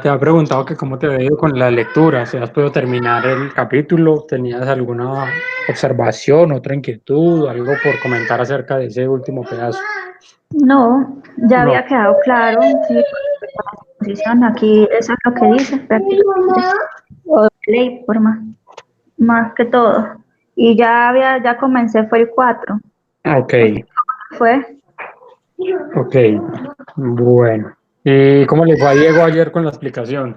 te había preguntado que cómo te había ido con la lectura, si has podido terminar el capítulo, ¿tenías alguna observación, otra inquietud, algo por comentar acerca de ese último pedazo? No, ya No. había quedado claro, sí, con respecto a la exposición. Aquí eso es lo que dice prácticamente, o de ley, por más que todo. Y ya comencé, fue el 4. Ok, Fue, ok, bueno. ¿Y cómo le fue a Diego ayer con la explicación?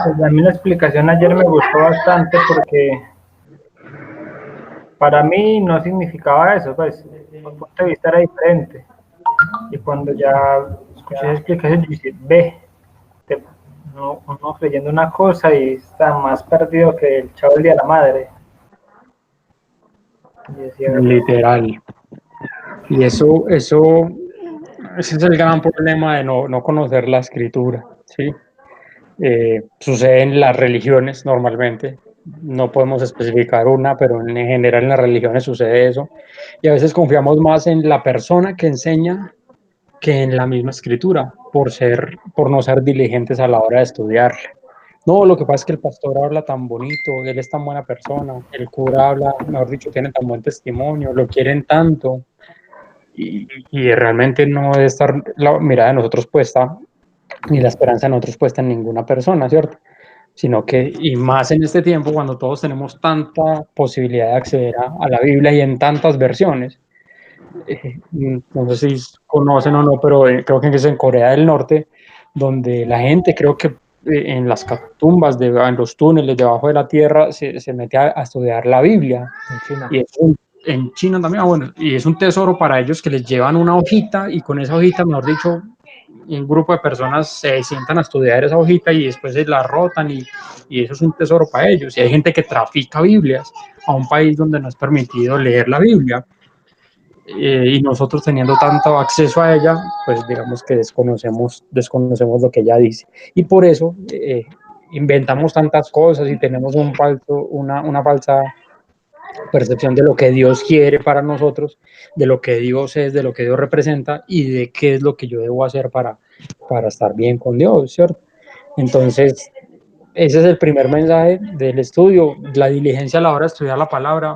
Pues a mí la explicación ayer me gustó bastante porque para mí no significaba eso, pues mi punto de vista era diferente. Y cuando ya escuché esa explicación, yo dije, ve, uno creyendo una cosa y está más perdido que el chavo del día de la madre. Y decía, Literal. Y ese es el gran problema de no conocer la escritura, ¿sí? Sucede en las religiones normalmente, no podemos especificar una, pero en general en las religiones sucede eso, y a veces confiamos más en la persona que enseña que en la misma escritura, por no ser diligentes a la hora de estudiarla. No, lo que pasa es que el pastor habla tan bonito, él es tan buena persona, el cura habla, mejor dicho, tiene tan buen testimonio, lo quieren tanto, y realmente no debe estar la mirada de nosotros puesta, ni la esperanza de nosotros puesta en ninguna persona, ¿cierto? Sino que, y más en este tiempo, cuando todos tenemos tanta posibilidad de acceder a la Biblia y en tantas versiones, no sé si conocen o no, pero creo que es en Corea del Norte, donde la gente creo que en las tumbas, en los túneles debajo de la tierra, se mete a estudiar la Biblia. en China. Y en China también, bueno, y es un tesoro para ellos que les llevan una hojita y con esa hojita, mejor dicho, un grupo de personas se sientan a estudiar esa hojita y después se la rotan y eso es un tesoro para ellos. Y hay gente que trafica Biblias a un país donde no es permitido leer la Biblia. Y nosotros teniendo tanto acceso a ella, pues digamos que desconocemos lo que ella dice. Y por eso inventamos tantas cosas y tenemos una falsa percepción de lo que Dios quiere para nosotros, de lo que Dios es, de lo que Dios representa y de qué es lo que yo debo hacer para estar bien con Dios, ¿cierto? Entonces, ese es el primer mensaje del estudio. La diligencia a la hora de estudiar la palabra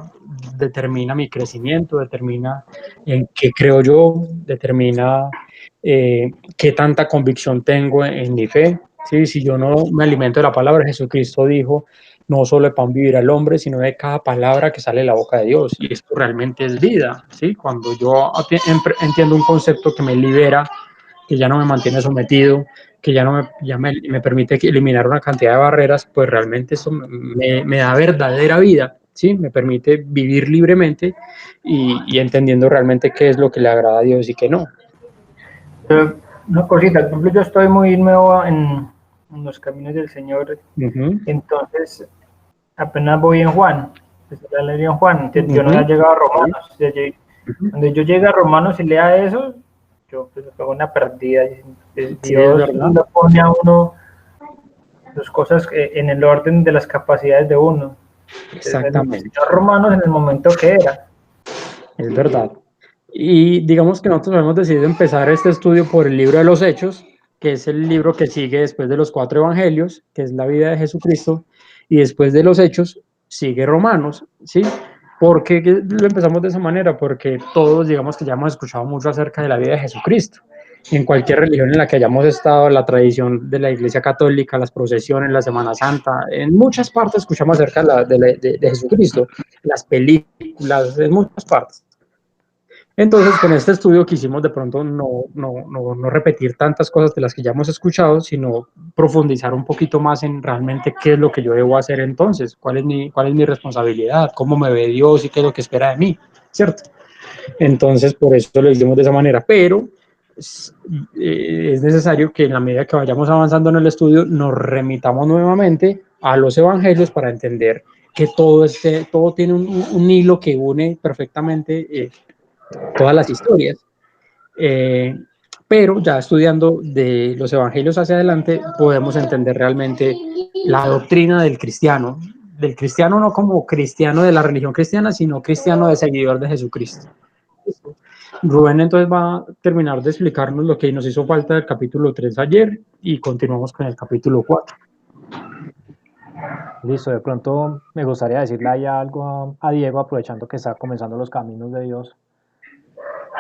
determina mi crecimiento, determina en qué creo yo, determina qué tanta convicción tengo en mi fe. ¿Sí? Si yo no me alimento de la palabra, Jesucristo dijo, no solo de pan vivirá el hombre, sino de cada palabra que sale de la boca de Dios. Y esto realmente es vida. ¿Sí? Cuando yo entiendo un concepto que me libera, que ya no me mantiene sometido, que me permite eliminar una cantidad de barreras, pues realmente eso me da verdadera vida, ¿sí? Me permite vivir libremente y entendiendo realmente qué es lo que le agrada a Dios y qué no. Una cosita, por ejemplo, yo estoy muy nuevo en los caminos del Señor, entonces apenas voy en Juan, pues ya leí en Juan, yo no había llegado a Romanos, cuando yo llegue a Romanos y lea eso, yo pues hago una perdida, Dios le pone a uno las cosas en el orden de las capacidades de uno. Exactamente. Romanos en el momento que era. Es verdad. Y digamos que nosotros hemos decidido empezar este estudio por el libro de los Hechos, que es el libro que sigue después de los 4 evangelios, que es la vida de Jesucristo, y después de los Hechos sigue Romanos, ¿sí? ¿Por qué lo empezamos de esa manera? Porque todos, digamos que ya hemos escuchado mucho acerca de la vida de Jesucristo. En cualquier religión en la que hayamos estado, la tradición de la Iglesia Católica, las procesiones, la Semana Santa, en muchas partes escuchamos acerca de Jesucristo, las películas, en muchas partes. Entonces, con este estudio quisimos de pronto no repetir tantas cosas de las que ya hemos escuchado, sino profundizar un poquito más en realmente qué es lo que yo debo hacer entonces, cuál es mi responsabilidad, cómo me ve Dios y qué es lo que espera de mí, ¿cierto? Entonces, por eso lo hicimos de esa manera, pero es necesario que en la medida que vayamos avanzando en el estudio nos remitamos nuevamente a los evangelios para entender que todo tiene un hilo que une perfectamente todas las historias. Pero ya estudiando de los evangelios hacia adelante podemos entender realmente la doctrina del cristiano no como cristiano de la religión cristiana, sino cristiano de seguidor de Jesucristo. Rubén entonces va a terminar de explicarnos lo que nos hizo falta del capítulo 3 ayer y continuamos con el capítulo 4. Listo, de pronto me gustaría decirle ahí algo a Diego, aprovechando que está comenzando los caminos de Dios.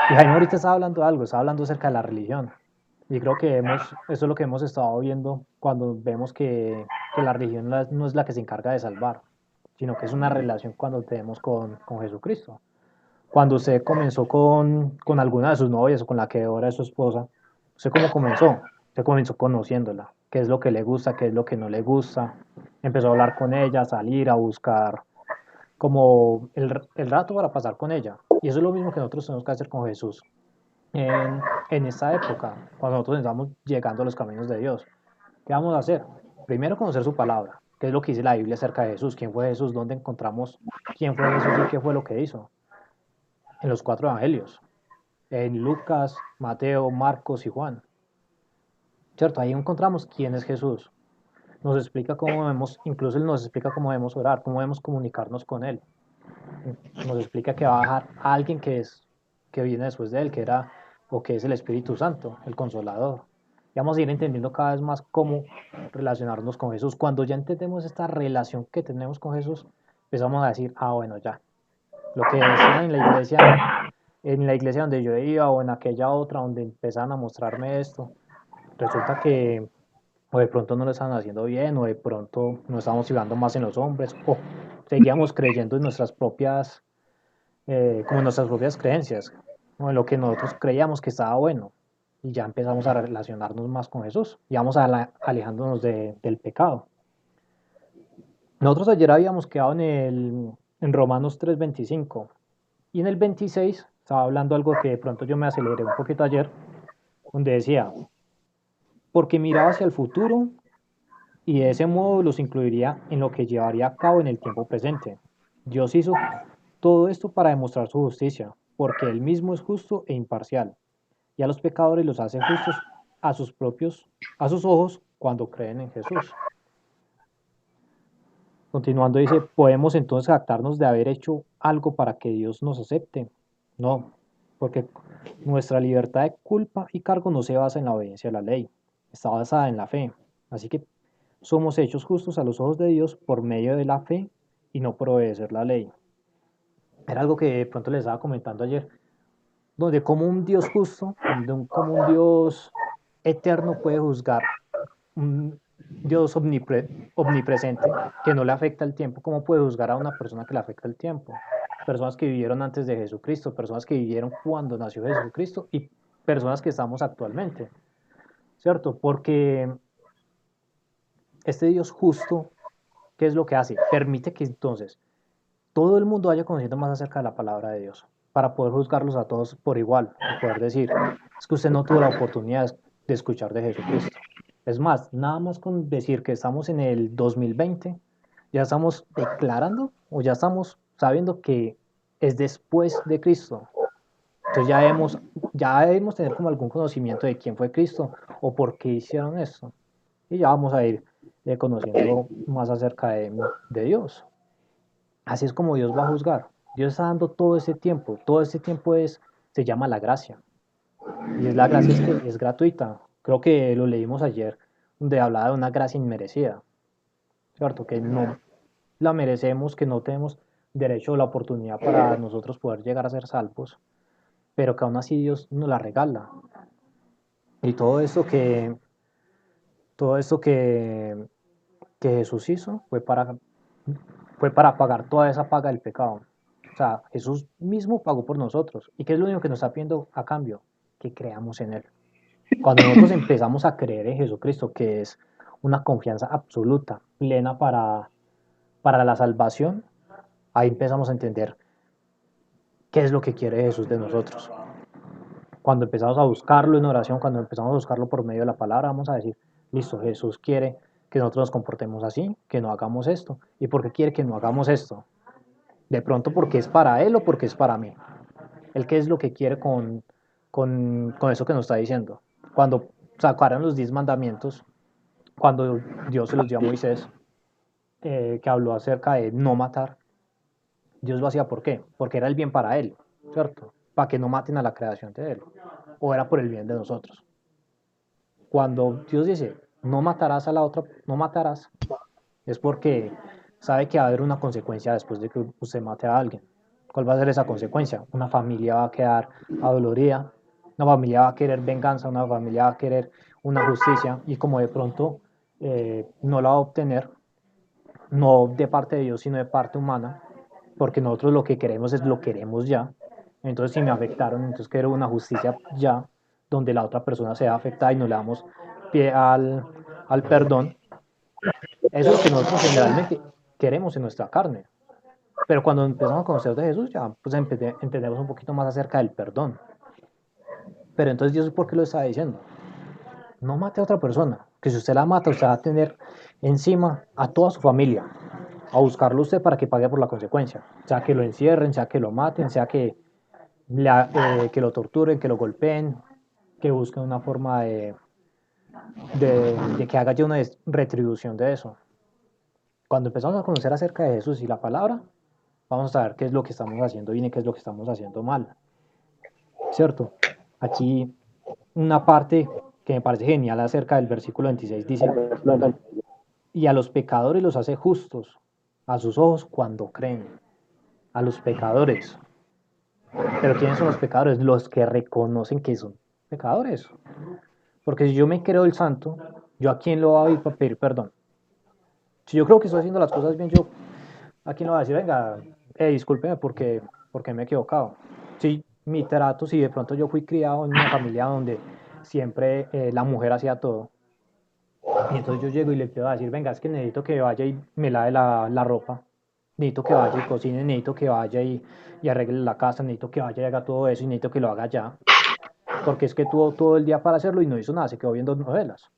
Y Jaime ahorita estaba hablando de algo, estaba hablando acerca de la religión. Y creo que eso es lo que hemos estado viendo cuando vemos que la religión no es la que se encarga de salvar, sino que es una relación cuando tenemos con Jesucristo. Cuando usted comenzó con alguna de sus novias o con la que ahora es su esposa, ¿usted cómo comenzó? Usted comenzó conociéndola, qué es lo que le gusta, qué es lo que no le gusta. Empezó a hablar con ella, a salir, a buscar como el rato para pasar con ella. Y eso es lo mismo que nosotros tenemos que hacer con Jesús. En esta época, cuando nosotros estamos llegando a los caminos de Dios, ¿qué vamos a hacer? Primero conocer su palabra, qué es lo que dice la Biblia acerca de Jesús, quién fue Jesús, dónde encontramos quién fue Jesús y qué fue lo que hizo. En los 4 evangelios, en Lucas, Mateo, Marcos y Juan. ¿Cierto? Ahí encontramos quién es Jesús. Nos explica cómo debemos, incluso Él nos explica cómo debemos orar, cómo debemos comunicarnos con Él. Nos explica que va a bajar a alguien que viene después de Él, que era o que es el Espíritu Santo, el Consolador. Y vamos a ir entendiendo cada vez más cómo relacionarnos con Jesús. Cuando ya entendemos esta relación que tenemos con Jesús, empezamos a decir, bueno, ya. Lo que decían en la iglesia donde yo iba o en aquella otra donde empezaban a mostrarme esto, resulta que o de pronto no lo estaban haciendo bien o de pronto nos estábamos fijando más en los hombres o seguíamos creyendo en nuestras propias, como en nuestras propias creencias o en lo que nosotros creíamos que estaba bueno y ya empezamos a relacionarnos más con Jesús y vamos alejándonos del pecado. Nosotros ayer habíamos quedado en Romanos 3:25 y en el 26 estaba hablando algo que de pronto yo me aceleré un poquito ayer, donde decía, porque miraba hacia el futuro y de ese modo los incluiría en lo que llevaría a cabo en el tiempo presente. Dios hizo todo esto para demostrar su justicia, porque Él mismo es justo e imparcial, y a los pecadores los hace justos a sus ojos cuando creen en Jesús. Continuando dice, ¿podemos entonces jactarnos de haber hecho algo para que Dios nos acepte? No, porque nuestra libertad de culpa y cargo no se basa en la obediencia a la ley, está basada en la fe. Así que somos hechos justos a los ojos de Dios por medio de la fe y no por obedecer la ley. Era algo que de pronto les estaba comentando ayer, donde como un Dios justo, como un Dios eterno puede juzgar un Dios omnipresente que no le afecta el tiempo, ¿cómo puede juzgar a una persona que le afecta el tiempo? Personas que vivieron antes de Jesucristo, personas que vivieron cuando nació Jesucristo y personas que estamos actualmente, ¿cierto? Porque este Dios justo, ¿qué es lo que hace? Permite que entonces todo el mundo vaya conociendo más acerca de la palabra de Dios, para poder juzgarlos a todos por igual, y poder decir, es que usted no tuvo la oportunidad de escuchar de Jesucristo. Es más, nada más con decir que estamos en el 2020, ya estamos declarando o ya estamos sabiendo que es después de Cristo. Entonces ya debemos tener como algún conocimiento de quién fue Cristo o por qué hicieron esto. Y ya vamos a ir conociendo más acerca de Dios. Así es como Dios va a juzgar. Dios está dando todo ese tiempo. Todo ese tiempo se llama la gracia. Y la gracia es gratuita. Creo que lo leímos ayer, donde hablaba de una gracia inmerecida. ¿Cierto? Que no la merecemos, que no tenemos derecho o la oportunidad para nosotros poder llegar a ser salvos, pero que aún así Dios nos la regala. Y todo esto que Jesús hizo fue para pagar toda esa paga del pecado. O sea, Jesús mismo pagó por nosotros. ¿Y qué es lo único que nos está pidiendo a cambio? Que creamos en Él. Cuando nosotros empezamos a creer en Jesucristo, que es una confianza absoluta, plena para la salvación, ahí empezamos a entender qué es lo que quiere Jesús de nosotros. Cuando empezamos a buscarlo en oración, cuando empezamos a buscarlo por medio de la palabra, vamos a decir, listo, Jesús quiere que nosotros nos comportemos así, que no hagamos esto. ¿Y por qué quiere que no hagamos esto? De pronto porque es para Él o porque es para mí. Él qué es lo que quiere con eso que nos está diciendo. Cuando sacaron los 10 mandamientos, cuando Dios se los dio a Moisés, que habló acerca de no matar, Dios lo hacía ¿por qué? Porque era el bien para él, ¿cierto? para que no maten a la creación de Él, o era por el bien de nosotros. Cuando Dios dice, no matarás a la otra, no matarás, es porque sabe que va a haber una consecuencia después de que usted mate a alguien. ¿Cuál va a ser esa consecuencia? Una familia va a quedar adolorida, una familia va a querer venganza, una familia va a querer una justicia, y como de pronto no la va a obtener, no de parte de Dios, sino de parte humana, porque nosotros lo que queremos es lo queremos ya. Entonces, si me afectaron, entonces quiero una justicia ya, donde la otra persona sea afectada y no le damos pie al perdón. Eso es lo que nosotros generalmente queremos en nuestra carne. Pero cuando empezamos a conocer de Jesús, ya pues entendemos un poquito más acerca del perdón. Pero entonces Dios, ¿por qué lo está diciendo? No mate a otra persona, que si usted la mata, usted va a tener encima a toda su familia, a buscarlo usted para que pague por la consecuencia. Sea que lo encierren, sea que lo maten, sea que lo torturen, que lo golpeen, que busquen una forma de que haga ya una retribución de eso. Cuando empezamos a conocer acerca de Jesús y la palabra, vamos a saber qué es lo que estamos haciendo bien y qué es lo que estamos haciendo mal. ¿Cierto? Aquí una parte que me parece genial acerca del versículo 26 dice, y a los pecadores los hace justos a sus ojos cuando creen. A los pecadores. Pero ¿quiénes son los pecadores? Los que reconocen que son pecadores. Porque si yo me creo el santo, ¿yo a quién lo voy a ir para pedir perdón? Si yo creo que estoy haciendo las cosas bien, yo a quién le voy a decir, venga, discúlpeme porque me he equivocado. Si mi trato, si de pronto yo fui criado en una familia donde siempre la mujer hacía todo, y entonces yo llego y le quiero decir, venga, es que necesito que vaya y me lave la ropa, necesito que vaya y cocine, necesito que vaya y arregle la casa, necesito que vaya y haga todo eso y necesito que lo haga ya, porque es que tuvo todo el día para hacerlo y no hizo nada, se quedó viendo novelas.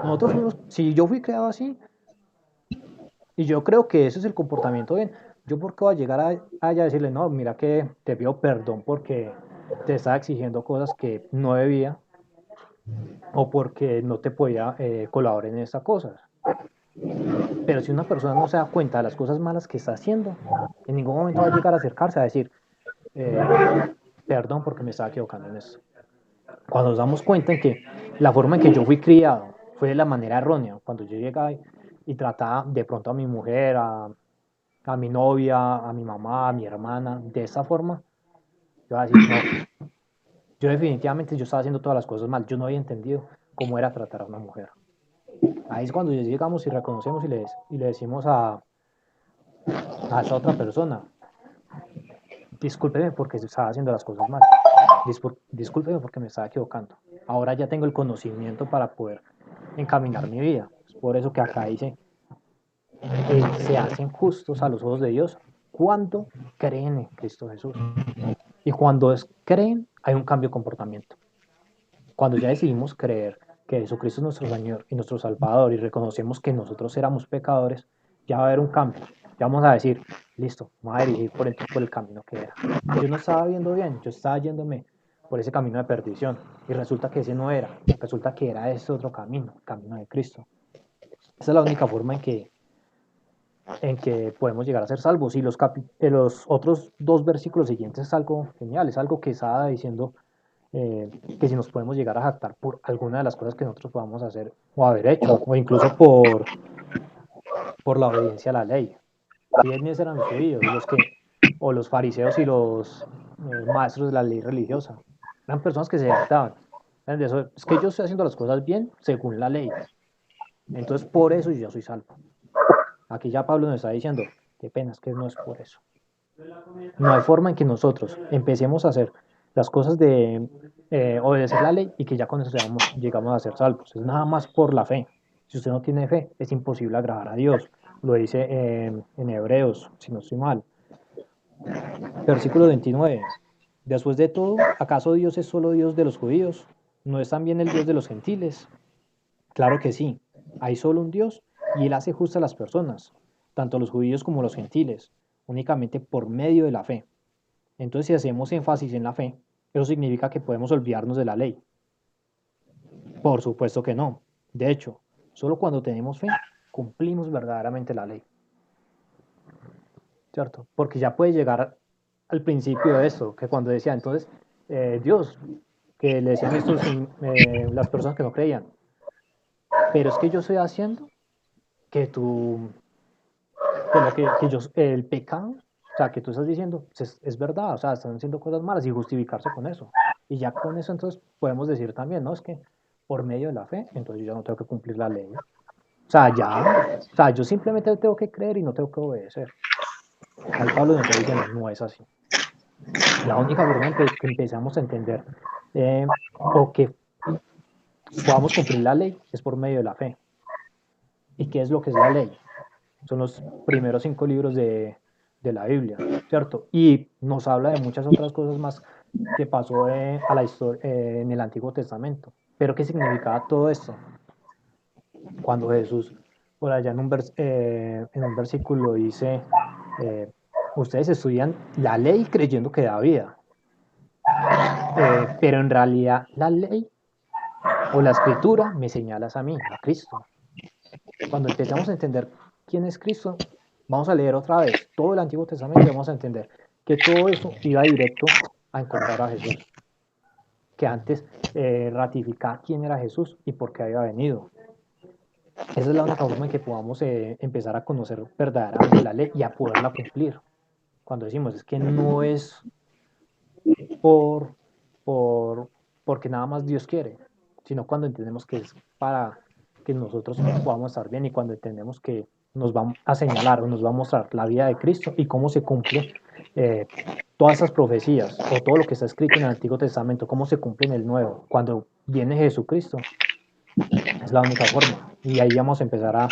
Nosotros fuimos, si yo fui creado así, y yo creo que ese es el comportamiento bien, yo por qué voy a llegar allá a decirle, no, mira que te pido perdón porque te estaba exigiendo cosas que no debía, o porque no te podía colaborar en estas cosas. Pero si una persona no se da cuenta de las cosas malas que está haciendo, en ningún momento va a llegar a acercarse a decir, perdón porque me estaba equivocando en eso. Cuando nos damos cuenta en que la forma en que yo fui criado fue de la manera errónea, cuando yo llegaba y trataba de pronto a mi mujer, a mi novia, a mi mamá, a mi hermana, de esa forma, yo voy a decir, no, yo definitivamente yo estaba haciendo todas las cosas mal, yo no había entendido cómo era tratar a una mujer. Ahí es cuando llegamos y reconocemos y le decimos a esa otra persona, discúlpeme porque estaba haciendo las cosas mal, discúlpeme porque me estaba equivocando. Ahora ya tengo el conocimiento para poder encaminar mi vida. Es por eso que acá dice, se hacen justos a los ojos de Dios cuando creen en Cristo Jesús. Y cuando creen, hay un cambio de comportamiento. Cuando ya decidimos creer que Jesucristo es nuestro Señor y nuestro Salvador y reconocemos que nosotros éramos pecadores, ya va a haber un cambio. Ya vamos a decir, listo, vamos a dirigir por el camino que era. Yo no estaba viendo bien, yo estaba yéndome por ese camino de perdición y resulta que ese no era, resulta que era ese otro camino, el camino de Cristo. Esa es la única forma en que podemos llegar a ser salvos. Y los otros dos versículos siguientes es algo genial, es algo que estaba diciendo que si nos podemos llegar a jactar por alguna de las cosas que nosotros podamos hacer o haber hecho, o incluso por la obediencia a la ley. ¿Quiénes eran los judíos? O los fariseos y los maestros de la ley religiosa. Eran personas que se jactaban. Es que yo estoy haciendo las cosas bien según la ley. Entonces por eso yo soy salvo. Aquí ya Pablo nos está diciendo, qué pena, es que no es por eso. No hay forma en que nosotros empecemos a hacer las cosas de obedecer la ley y que ya con eso llegamos a ser salvos. Es nada más por la fe. Si usted no tiene fe, es imposible agradar a Dios. Lo dice en Hebreos, si no estoy mal. Versículo 29. Después de todo, ¿acaso Dios es solo Dios de los judíos? ¿No es también el Dios de los gentiles? Claro que sí. Hay solo un Dios y Él hace justo a las personas, tanto los judíos como los gentiles, únicamente por medio de la fe. Entonces, si hacemos énfasis en la fe, eso significa que podemos olvidarnos de la ley. Por supuesto que no. De hecho, solo cuando tenemos fe, cumplimos verdaderamente la ley. ¿Cierto? Porque ya puede llegar al principio de esto, que cuando decía, entonces, Dios, que le decían estos, las personas que no creían, pero es que yo estoy haciendo que tú, que yo, el pecado, o sea, que tú estás diciendo, es verdad, o sea, están haciendo cosas malas y justificarse con eso. Y ya con eso entonces podemos decir también, no, es que por medio de la fe, entonces yo no tengo que cumplir la ley. O sea, ya, o sea, yo simplemente tengo que creer y no tengo que obedecer. Al Pablo nos está diciendo, no es así. La única forma en que empezamos a entender o que podamos cumplir la ley es por medio de la fe. ¿Y qué es lo que es la ley? Son los primeros 5 libros de la Biblia, ¿cierto? Y nos habla de muchas otras cosas más que pasó a la en el Antiguo Testamento. Pero ¿qué significaba todo esto? Cuando Jesús, por allá en un versículo dice, ustedes estudian la ley creyendo que da vida, pero en realidad la ley o la escritura me señalas a mí, a Cristo. Cuando empezamos a entender quién es Cristo, vamos a leer otra vez todo el Antiguo Testamento y vamos a entender que todo eso iba directo a encontrar a Jesús. Que antes ratificar quién era Jesús y por qué había venido. Esa es la única forma en que podamos empezar a conocer verdaderamente la ley y a poderla cumplir. Cuando decimos es que no es porque nada más Dios quiere, sino cuando entendemos que es para que nosotros podamos estar bien y cuando entendemos que nos va a señalar o nos va a mostrar la vida de Cristo y cómo se cumple todas esas profecías o todo lo que está escrito en el Antiguo Testamento, cómo se cumple en el Nuevo. Cuando viene Jesucristo, es la única forma y ahí vamos a empezar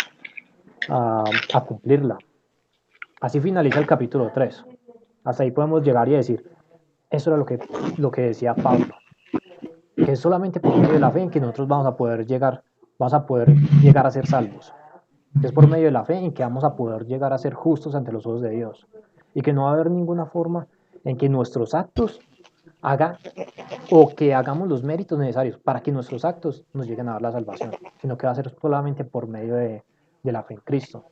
a cumplirla. Así finaliza el capítulo 3. Hasta ahí podemos llegar y decir, eso era lo que decía Pablo, que es solamente por medio de la fe en que nosotros vamos a poder llegar a ser salvos. Es por medio de la fe en que vamos a poder llegar a ser justos ante los ojos de Dios. Y que no va a haber ninguna forma en que nuestros actos hagan o que hagamos los méritos necesarios para que nuestros actos nos lleguen a dar la salvación, sino que va a ser solamente por medio de la fe en Cristo.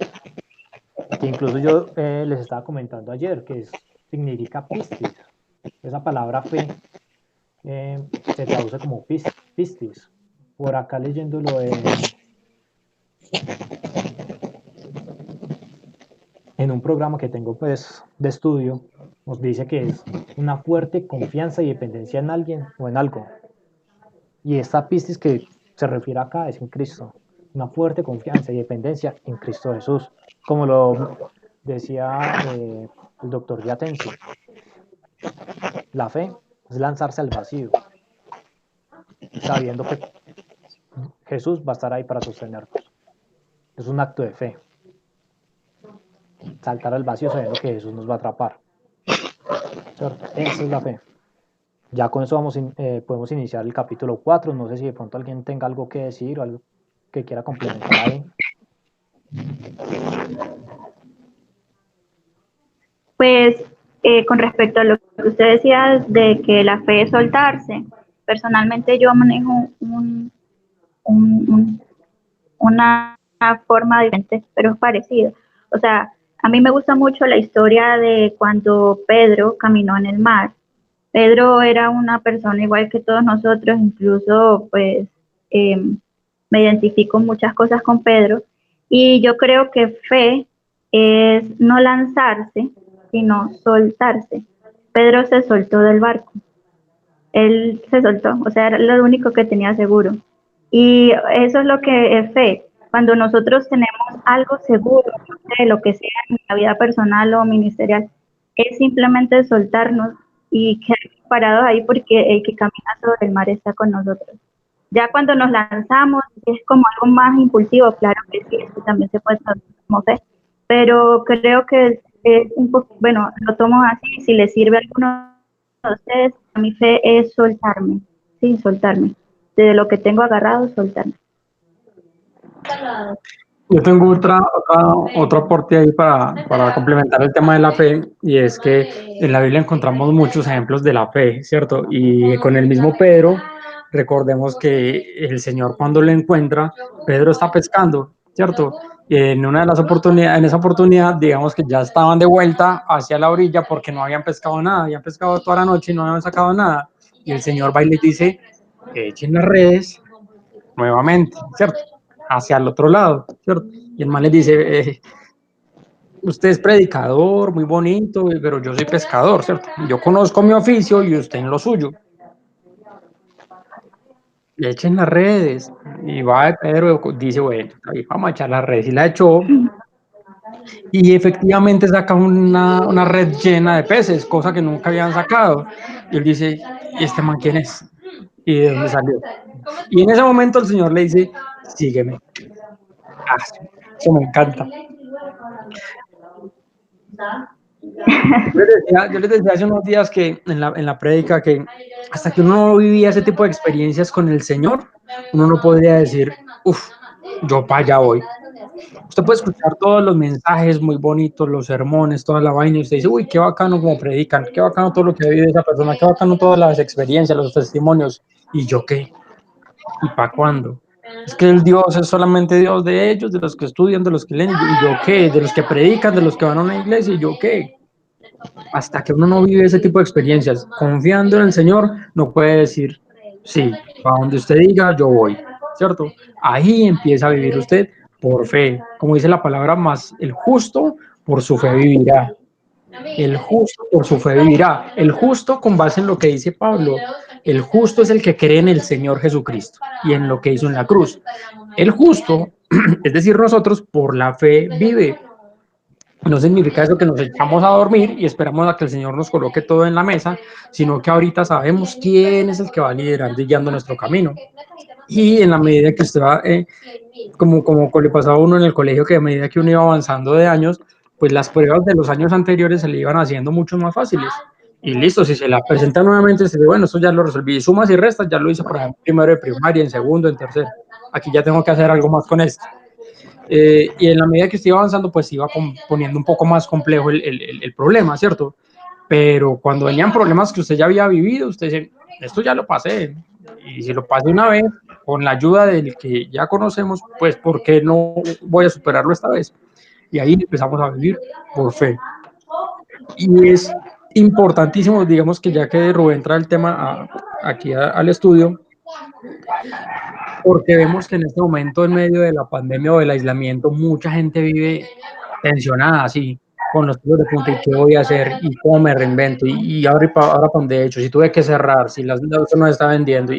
Que incluso yo les estaba comentando ayer que significa pistis. Esa palabra fe se traduce como pistis. Por acá leyéndolo en un programa que tengo pues de estudio, nos dice que es una fuerte confianza y dependencia en alguien o en algo. Y esta pistis que se refiere acá es en Cristo. Una fuerte confianza y dependencia en Cristo Jesús. Como lo decía el doctor Yatensi. La fe es lanzarse al vacío, sabiendo que Jesús va a estar ahí para sostenernos. Es un acto de fe. Saltar al vacío sabiendo que Jesús nos va a atrapar. ¿Cierto? Esa es la fe. Ya con eso podemos iniciar el capítulo 4. No sé si de pronto alguien tenga algo que decir o algo que quiera complementar ahí. Pues con respecto a lo que usted decía de que la fe es soltarse, personalmente yo manejo una forma diferente, pero es parecido. O sea, a mí me gusta mucho la historia de cuando Pedro caminó en el mar. Pedro era una persona igual que todos nosotros, incluso pues me identifico muchas cosas con Pedro. Y yo creo que fe es no lanzarse, sino soltarse. Pedro se soltó del barco. Él se soltó, o sea, era lo único que tenía seguro. Y eso es lo que es fe. Cuando nosotros tenemos algo seguro, no sé, lo que sea en la vida personal o ministerial, es simplemente soltarnos y quedar parados ahí porque el que camina sobre el mar está con nosotros. Ya cuando nos lanzamos es como algo más impulsivo, claro que sí, eso también se puede tomar como fe, pero creo que es un poco, bueno, lo tomo así, si les sirve a alguno de ustedes, a mi fe es soltarme, sí, soltarme, de lo que tengo agarrado, soltarme. Yo tengo otro aporte ahí para complementar el tema de la fe, y es que en la Biblia encontramos muchos ejemplos de la fe, ¿cierto? Y con el mismo Pedro, recordemos que el Señor cuando lo encuentra, Pedro está pescando, ¿cierto? en una de las oportunidades, en esa oportunidad, digamos que ya estaban de vuelta hacia la orilla porque no habían pescado nada, habían pescado toda la noche y no habían sacado nada. Y el Señor va y les dice, echen las redes nuevamente, ¿cierto? Hacia el otro lado, ¿cierto? Y el man les dice, usted es predicador, muy bonito, pero yo soy pescador, ¿cierto? Yo conozco mi oficio y usted en lo suyo. Le echen las redes. Y va Pedro, dice, bueno, vamos a echar las redes. Y la echó. Y efectivamente saca una red llena de peces, cosa que nunca habían sacado. Y él dice, ¿y este man quién es? ¿Y de dónde salió? Y en ese momento el Señor le dice, sígueme. Ah, eso me encanta. Yo les decía hace unos días que en la prédica que hasta que uno no vivía ese tipo de experiencias con el Señor, uno no podría decir, uff, yo para allá voy. Usted puede escuchar todos los mensajes muy bonitos, los sermones, toda la vaina, y usted dice, uy, qué bacano como predican, qué bacano todo lo que ha vivido esa persona, qué bacano todas las experiencias, los testimonios. ¿Y yo qué? ¿Y para cuándo? Es que el Dios es solamente Dios de ellos, de los que estudian, de los que leen, ¿y yo qué? De los que predican, de los que van a una iglesia, ¿y yo qué? Hasta que uno no vive ese tipo de experiencias, confiando en el Señor, no puede decir, sí, para donde usted diga, yo voy, ¿cierto? Ahí empieza a vivir usted por fe, como dice la palabra más, el justo por su fe vivirá. El justo por su fe vivirá. El justo con base en lo que dice Pablo. El justo es el que cree en el Señor Jesucristo y en lo que hizo en la cruz. El justo, es decir, nosotros por la fe vive. No significa eso que nos echamos a dormir y esperamos a que el Señor nos coloque todo en la mesa, sino que ahorita sabemos quién es el que va liderando y guiando nuestro camino. Y en la medida que usted va, como le pasaba a uno en el colegio, que a medida que uno iba avanzando de años, pues las pruebas de los años anteriores se le iban haciendo mucho más fáciles. Y listo, si se la presenta nuevamente, se dice, bueno, esto ya lo resolví. Sumas y restas, ya lo hice, por ejemplo, primero de primaria, en segundo, en tercero. Aquí ya tengo que hacer algo más con esto. Y en la medida que usted iba avanzando, pues iba poniendo un poco más complejo el problema, ¿cierto? Pero cuando venían problemas que usted ya había vivido, usted dice, esto ya lo pasé. Y si lo pasé una vez, con la ayuda del que ya conocemos, pues ¿por qué no voy a superarlo esta vez? Y ahí empezamos a vivir por fe. Y es importantísimo, digamos que ya que Rubén trae el tema aquí al estudio, porque vemos que en este momento, en medio de la pandemia o del aislamiento, mucha gente vive tensionada, así, con los pelos de punta, y qué voy a hacer, y cómo me reinvento, y ahora para dónde he hecho, si tuve que cerrar, si las no está vendiendo,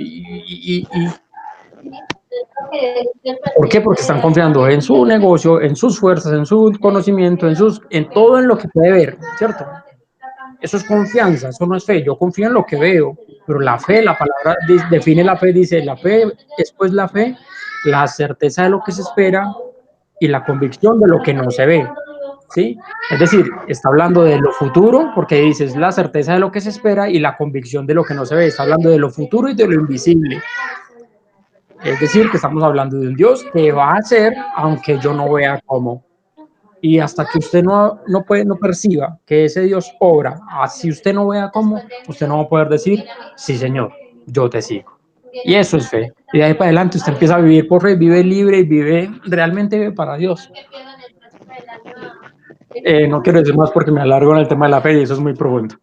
¿por qué? Porque están confiando en su negocio, en sus fuerzas, en su conocimiento, en todo en lo que puede ver, ¿cierto? Eso es confianza, eso no es fe. Yo confío en lo que veo, pero la fe, la palabra define la fe, dice, la fe es pues la fe, la certeza de lo que se espera y la convicción de lo que no se ve, ¿sí? Es decir, está hablando de lo futuro, porque dices la certeza de lo que se espera y la convicción de lo que no se ve. Está hablando de lo futuro y de lo invisible. Es decir, que estamos hablando de un Dios que va a hacer, aunque yo no vea cómo. Y hasta que usted no perciba que ese Dios obra, así usted no vea cómo, usted no va a poder decir, sí, Señor, yo te sigo. Y eso es fe. Y de ahí para adelante usted empieza a vivir por fe, vive libre y realmente vive para Dios. No quiero decir más porque me alargo en el tema de la fe y eso es muy profundo.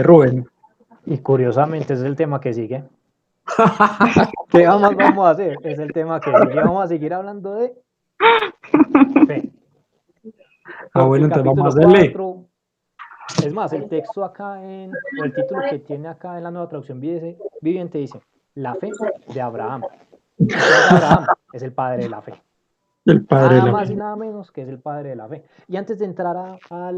Rubén. Y curiosamente es el tema que sigue. ¿Qué más vamos a hacer? Es el tema que sigue. Vamos a seguir hablando de fe. Bueno, el entonces capítulo vamos a hacerle. 4, es más, el texto acá o el título que tiene acá en la Nueva Traducción Viviente dice, la fe de Abraham. ¿Y quién es Abraham? Es el padre de la fe. El padre Nada de la más fe. y nada menos que es el padre de la fe. Y antes de entrar a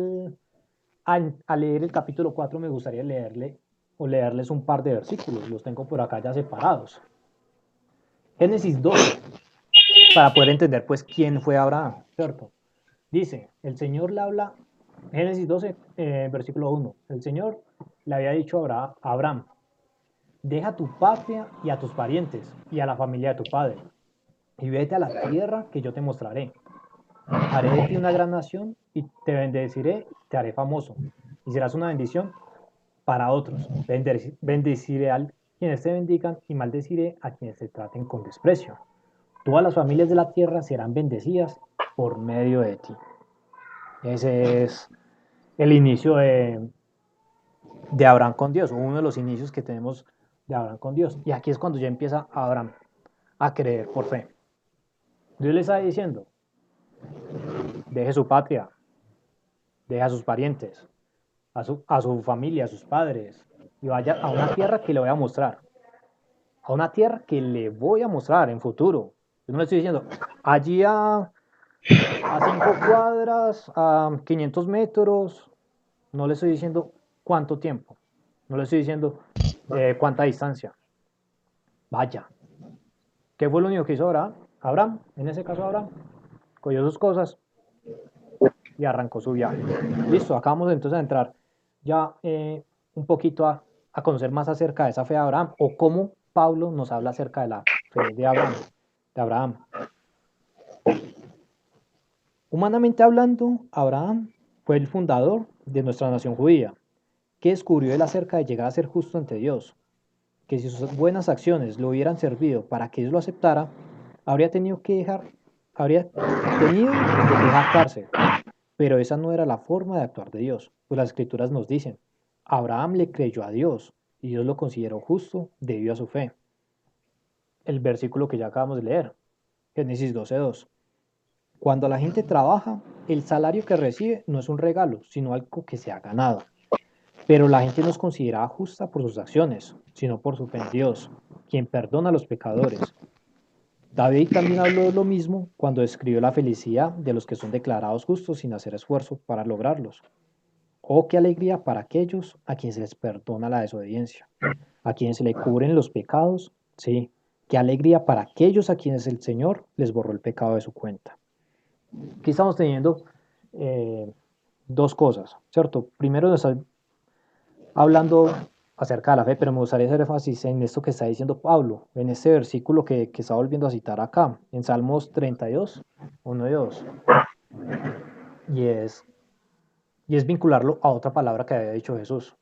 leer el capítulo 4, me gustaría leerles un par de versículos. Los tengo por acá ya separados. Génesis 12, para poder entender pues quién fue Abraham, ¿cierto? Dice, el Señor le habla, Génesis 12, versículo 1, el Señor le había dicho a Abraham, deja tu patria y a tus parientes y a la familia de tu padre, y vete a la tierra que yo te mostraré. Haré de ti una gran nación y te bendeciré, te haré famoso, y serás una bendición para otros. Bendeciré a quienes te bendigan y maldeciré a quienes te traten con desprecio. Todas las familias de la tierra serán bendecidas por medio de ti. Ese es el inicio de Abraham con Dios, o uno de los inicios que tenemos de Abraham con Dios. Y aquí es cuando ya empieza Abraham a creer por fe. Dios le está diciendo, deje su patria, deje a sus parientes, a su familia, a sus padres, y vaya a una tierra que le voy a mostrar. A una tierra que le voy a mostrar en futuro. Yo no le estoy diciendo, allí a 5 cuadras, a 500 metros, no le estoy diciendo cuánto tiempo, no le estoy diciendo cuánta distancia. Vaya. ¿Qué fue lo único que hizo Abraham? Abraham, en ese caso Abraham, cogió sus cosas y arrancó su viaje. Listo, acabamos entonces de entrar ya un poquito a conocer más acerca de esa fe de Abraham, o cómo Pablo nos habla acerca de la fe de Abraham. Humanamente hablando, Abraham fue el fundador de nuestra nación judía, que descubrió él acerca de llegar a ser justo ante Dios, que si sus buenas acciones le hubieran servido para que Dios lo aceptara, habría tenido que jactarse. Pero esa no era la forma de actuar de Dios, pues las escrituras nos dicen, Abraham le creyó a Dios y Dios lo consideró justo debido a su fe. El versículo que ya acabamos de leer, Génesis 12:2. Cuando la gente trabaja, el salario que recibe no es un regalo, sino algo que se ha ganado. Pero la gente no es considerada justa por sus acciones, sino por su fe en Dios, quien perdona a los pecadores. David también habló de lo mismo cuando describió la felicidad de los que son declarados justos sin hacer esfuerzo para lograrlos. Oh, qué alegría para aquellos a quienes se les perdona la desobediencia, a quienes se le cubren los pecados, sí, qué alegría para aquellos a quienes el Señor les borró el pecado de su cuenta. Aquí estamos teniendo dos cosas, ¿cierto? Primero nos está hablando acerca de la fe, pero me gustaría hacer énfasis en esto que está diciendo Pablo, en este versículo que está volviendo a citar acá, en Salmos 32, 1 y 2. Y es vincularlo a otra palabra que había dicho Jesús.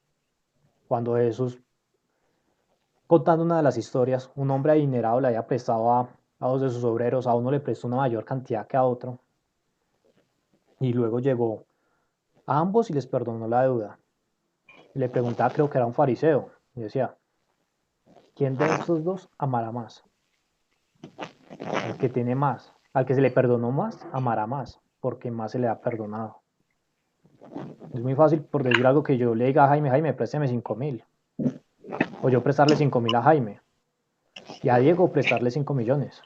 Cuando Jesús, contando una de las historias, un hombre adinerado le había prestado a dos de sus obreros, a uno le prestó una mayor cantidad que a otro, y luego llegó a ambos y les perdonó la deuda. Y le preguntaba, creo que era un fariseo, y decía, ¿quién de estos dos amará más? El que tiene más. Al que se le perdonó más, amará más, porque más se le ha perdonado. Es muy fácil, por decir algo, que yo le diga a Jaime, Jaime, présteme 5.000. O yo prestarle 5.000 a Jaime. Y a Diego prestarle 5 millones.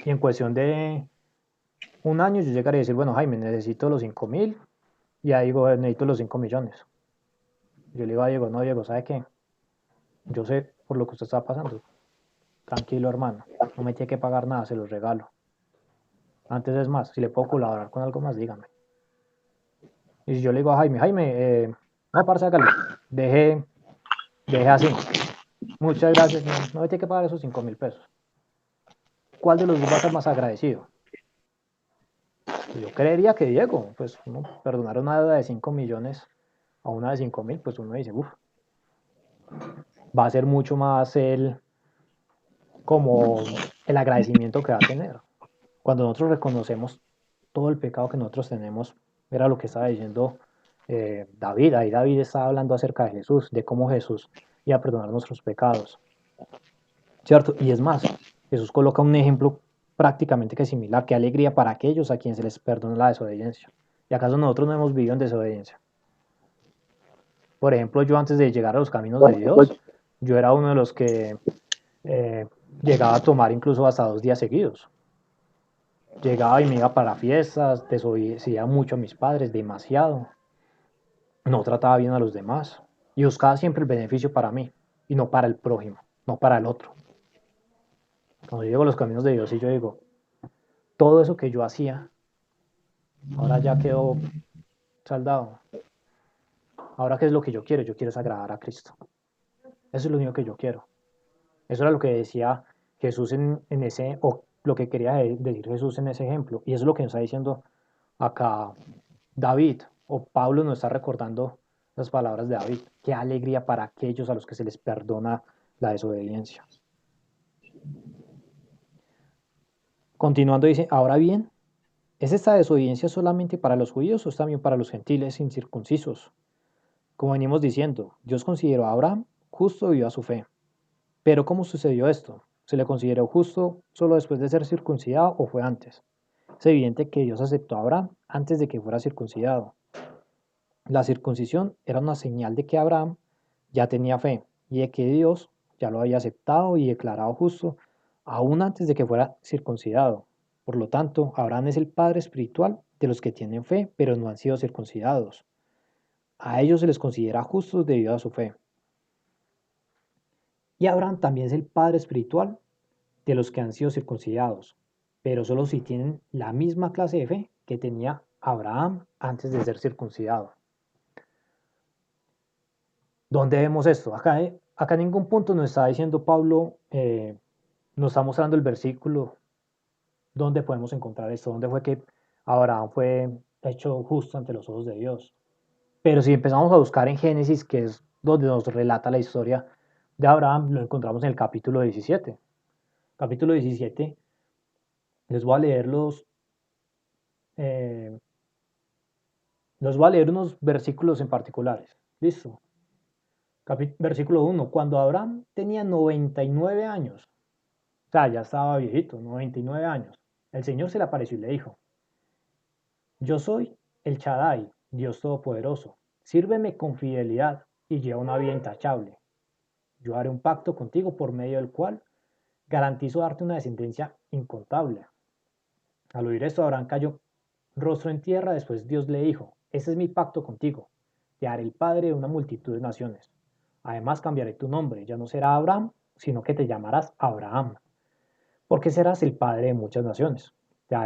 Y en cuestión de un año yo llegaré a decir, bueno, Jaime, necesito los 5.000. Y a Diego, necesito los 5 millones. Yo le digo a Diego, no, Diego, ¿sabe qué? Yo sé por lo que usted está pasando. Tranquilo, hermano. No me tiene que pagar nada, se los regalo. Antes es más, si le puedo colaborar con algo más, dígame. Y si yo le digo a Jaime, Jaime, no, parce, hágale, deje así. Muchas gracias, no me tiene que pagar esos 5.000 pesos. ¿Cuál de los dos va a estar más agradecido? Yo creería que Diego, pues uno perdonar una deuda de 5 millones a una de 5.000, pues uno dice, uff, va a ser mucho más como el agradecimiento que va a tener. Cuando nosotros reconocemos todo el pecado que nosotros tenemos, era lo que estaba diciendo David. Ahí David estaba hablando acerca de Jesús, de cómo Jesús iba a perdonar nuestros pecados. ¿Cierto? Y es más, Jesús coloca un ejemplo prácticamente que similar. Qué alegría para aquellos a quienes se les perdona la desobediencia. ¿Y acaso nosotros no hemos vivido en desobediencia? Por ejemplo, yo antes de llegar a los caminos de Dios, yo era uno de los que llegaba a tomar incluso hasta 2 días seguidos. Llegaba y me iba para fiestas, desobedecía mucho a mis padres, demasiado. No trataba bien a los demás y buscaba siempre el beneficio para mí y no para el prójimo, no para el otro. Cuando yo llego a los caminos de Dios y yo digo, todo eso que yo hacía, ahora ya quedó saldado. Ahora, ¿qué es lo que yo quiero? Yo quiero es agradar a Cristo. Eso es lo único que yo quiero. Eso era lo que decía Jesús en ese, o lo que quería decir Jesús en ese ejemplo. Y eso es lo que nos está diciendo acá David, o Pablo nos está recordando las palabras de David. Qué alegría para aquellos a los que se les perdona la desobediencia. Continuando dice, ahora bien, ¿es esta desobediencia solamente para los judíos o es también para los gentiles incircuncisos? Como venimos diciendo, Dios consideró a Abraham justo debido a su fe. Pero ¿cómo sucedió esto? ¿Se le consideró justo solo después de ser circuncidado o fue antes? Es evidente que Dios aceptó a Abraham antes de que fuera circuncidado. La circuncisión era una señal de que Abraham ya tenía fe y de que Dios ya lo había aceptado y declarado justo aún antes de que fuera circuncidado. Por lo tanto, Abraham es el padre espiritual de los que tienen fe pero no han sido circuncidados. A ellos se les considera justos debido a su fe. Y Abraham también es el padre espiritual de los que han sido circuncidados, pero solo si tienen la misma clase de fe que tenía Abraham antes de ser circuncidado. ¿Dónde vemos esto? Acá en ningún punto nos está diciendo Pablo, nos está mostrando el versículo donde podemos encontrar esto, dónde fue que Abraham fue hecho justo ante los ojos de Dios. Pero si empezamos a buscar en Génesis, que es donde nos relata la historia de Abraham, lo encontramos en el capítulo 17. Capítulo 17, les voy a leer les voy a leer unos versículos en particulares. Listo. Versículo 1. Cuando Abraham tenía 99 años, o sea, ya estaba viejito, 99 años, el Señor se le apareció y le dijo, yo soy el Shaddai, Dios Todopoderoso, sírveme con fidelidad y lleva una vida intachable. Yo haré un pacto contigo por medio del cual garantizo darte una descendencia incontable. Al oír esto, Abraham cayó rostro en tierra. Después Dios le dijo, ese es mi pacto contigo, te haré el padre de una multitud de naciones. Además cambiaré tu nombre, ya no será Abraham, sino que te llamarás Abraham, porque serás el padre de muchas naciones. Te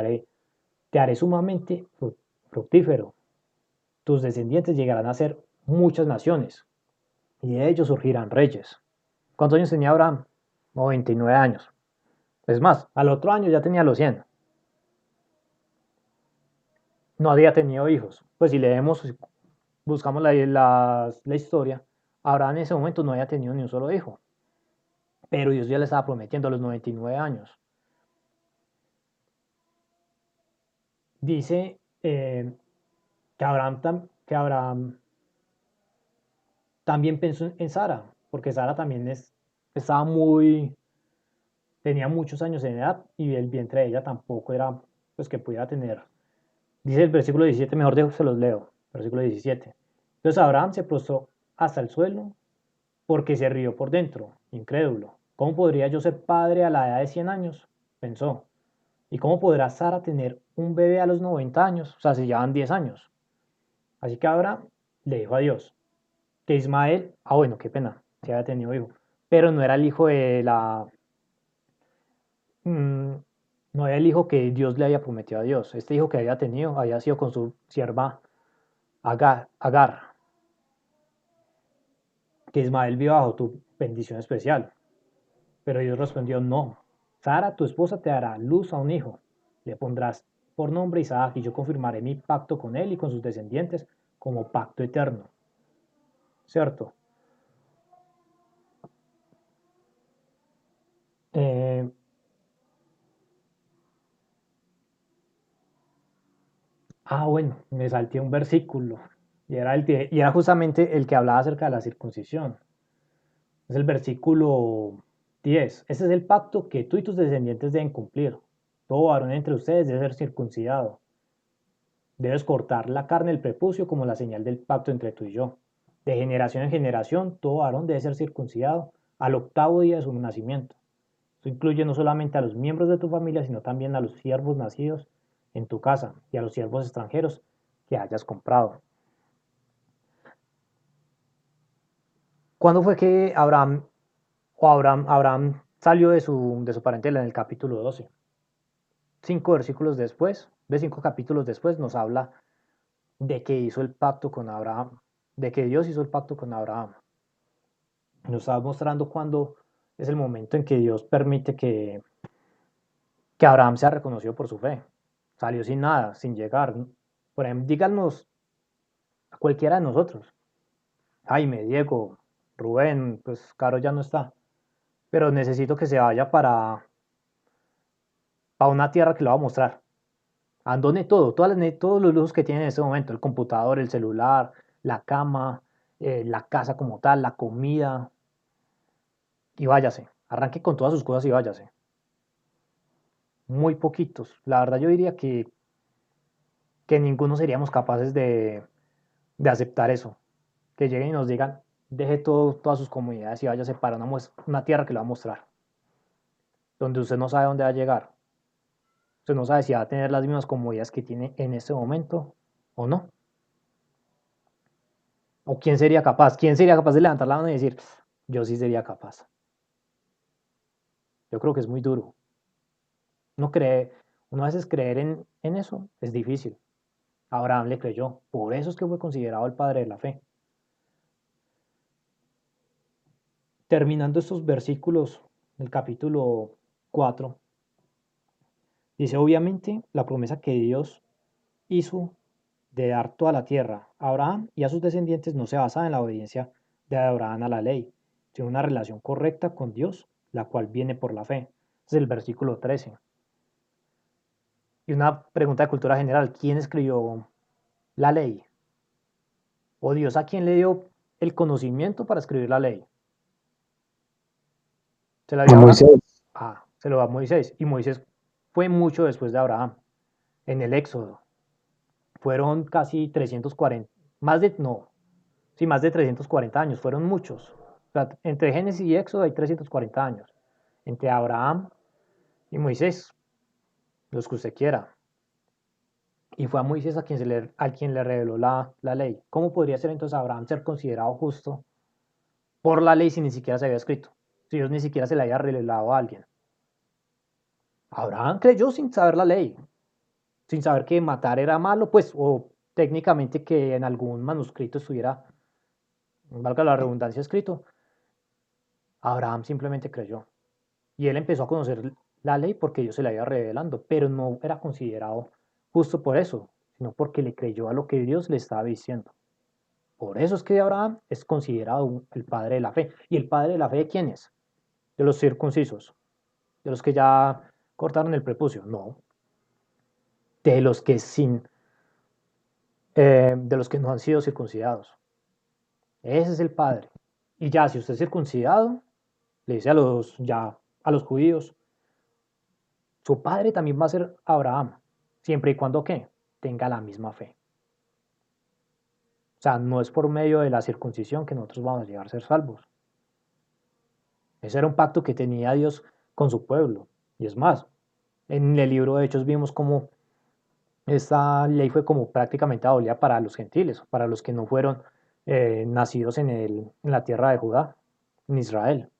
haré sumamente fructífero. Tus descendientes llegarán a ser muchas naciones, y de ellos surgirán reyes. ¿Cuántos años tenía Abraham? 99 años. Es más, al otro año ya tenía los 100. No había tenido hijos. Pues si leemos, buscamos la historia, Abraham en ese momento no había tenido ni un solo hijo. Pero Dios ya le estaba prometiendo a los 99 años. Dice que Abraham también pensó en Sara, porque Sara también tenía muchos años en edad y el vientre de ella tampoco era, pues que pudiera tener. Dice el versículo 17, mejor se los leo, versículo 17. Entonces Abraham se postró hasta el suelo porque se rió por dentro, incrédulo. ¿Cómo podría yo ser padre a la edad de 100 años? Pensó. ¿Y cómo podrá Sara tener un bebé a los 90 años? O sea, se llevan 10 años. Así que Abraham le dijo a Dios que Ismael, bueno, qué pena, se había tenido hijo, pero no era el hijo de no era el hijo que Dios le había prometido a Dios. Este hijo que había tenido había sido con su sierva Agar, que Ismael vio bajo tu bendición especial. Pero Dios respondió, no, Sara, tu esposa, te dará luz a un hijo, le pondrás por nombre Isaac, y yo confirmaré mi pacto con él y con sus descendientes como pacto eterno. ¿Cierto? Bueno, me salté un versículo y era justamente el que hablaba acerca de la circuncisión. Es el versículo 10. Ese es el pacto que tú y tus descendientes deben cumplir. Todo varón entre ustedes debe ser circuncidado. Debes cortar la carne del prepucio como la señal del pacto entre tú y yo. De generación en generación, todo varón debe ser circuncidado al octavo día de su nacimiento. Esto incluye no solamente a los miembros de tu familia, sino también a los siervos nacidos en tu casa y a los siervos extranjeros que hayas comprado. ¿Cuándo fue que Abraham salió de su parentela? En el capítulo 12. 5 capítulos después nos habla de que hizo el pacto con Abraham, de que Dios hizo el pacto con Abraham. Nos está mostrando cuándo es el momento en que Dios permite que Abraham sea reconocido por su fe. Salió sin nada, sin llegar. Por ejemplo, díganos a cualquiera de nosotros. Jaime, Diego, Rubén, pues Caro ya no está. Pero necesito que se vaya para para una tierra que lo va a mostrar. Abandone todo, todos los lujos que tiene en este momento, el computador, el celular, la cama, la casa como tal, la comida, y váyase. Arranque con todas sus cosas y váyase. Muy poquitos. La verdad yo diría que ninguno seríamos capaces de aceptar eso. Que lleguen y nos digan, deje todas sus comodidades y váyase para una tierra que lo va a mostrar. Donde usted no sabe dónde va a llegar. Usted no sabe si va a tener las mismas comodidades que tiene en este momento o no. ¿O quién sería capaz? ¿Quién sería capaz de levantar la mano y decir, yo sí sería capaz? Yo creo que es muy duro. Uno a veces creer en eso es difícil. Abraham le creyó. Por eso es que fue considerado el padre de la fe. Terminando estos versículos del capítulo 4, dice, obviamente, la promesa que Dios hizo de dar toda la tierra a Abraham y a sus descendientes no se basaba en la obediencia de Abraham a la ley, sino una relación correcta con Dios, la cual viene por la fe. Es el versículo 13. Y una pregunta de cultura general, ¿quién escribió la ley? ¿O Dios a quién le dio el conocimiento para escribir la ley? ¿Se la dio a Moisés? Se lo da a Moisés. Y Moisés fue mucho después de Abraham, en el Éxodo. Fueron casi 340, más de 340 años, fueron muchos. O sea, entre Génesis y Éxodo hay 340 años. Entre Abraham y Moisés, los que usted quiera. Y fue a Moisés a quien le reveló la ley. ¿Cómo podría ser entonces Abraham ser considerado justo por la ley si ni siquiera se había escrito? Si Dios ni siquiera se la había revelado a alguien. Abraham creyó sin saber la ley, sin saber que matar era malo, pues, o técnicamente que en algún manuscrito estuviera, valga la redundancia, escrito. Abraham simplemente creyó. Y él empezó a conocer la ley porque Dios se la iba revelando, pero no era considerado justo por eso, sino porque le creyó a lo que Dios le estaba diciendo. Por eso es que Abraham es considerado el padre de la fe. ¿Y el padre de la fe de quién es? De los circuncisos, de los que ya cortaron el prepucio. No, de los que de los que no han sido circuncidados. Ese es el padre. Y ya, si usted es circuncidado, le dice a los judíos, su padre también va a ser Abraham, siempre y cuando ¿qué? Tenga la misma fe. O sea, no es por medio de la circuncisión que nosotros vamos a llegar a ser salvos. Ese era un pacto que tenía Dios con su pueblo. Y es más, en el libro de Hechos vimos cómo esta ley fue como prácticamente abolida para los gentiles, para los que no fueron nacidos en la tierra de Judá, en Israel.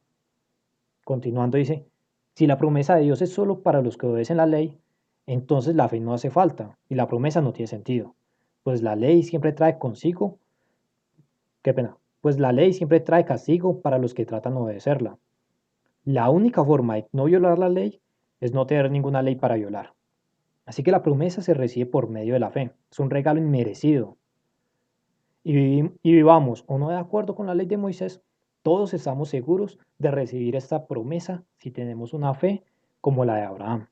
Continuando dice, si la promesa de Dios es solo para los que obedecen la ley, entonces la fe no hace falta y la promesa no tiene sentido, pues la ley siempre trae consigo, pues la ley siempre trae castigo para los que tratan de obedecerla. La única forma de no violar la ley es no tener ninguna ley para violar. Así que la promesa se recibe por medio de la fe, es un regalo inmerecido. Y vivamos o no de acuerdo con la ley de Moisés, todos estamos seguros de recibir esta promesa si tenemos una fe como la de Abraham,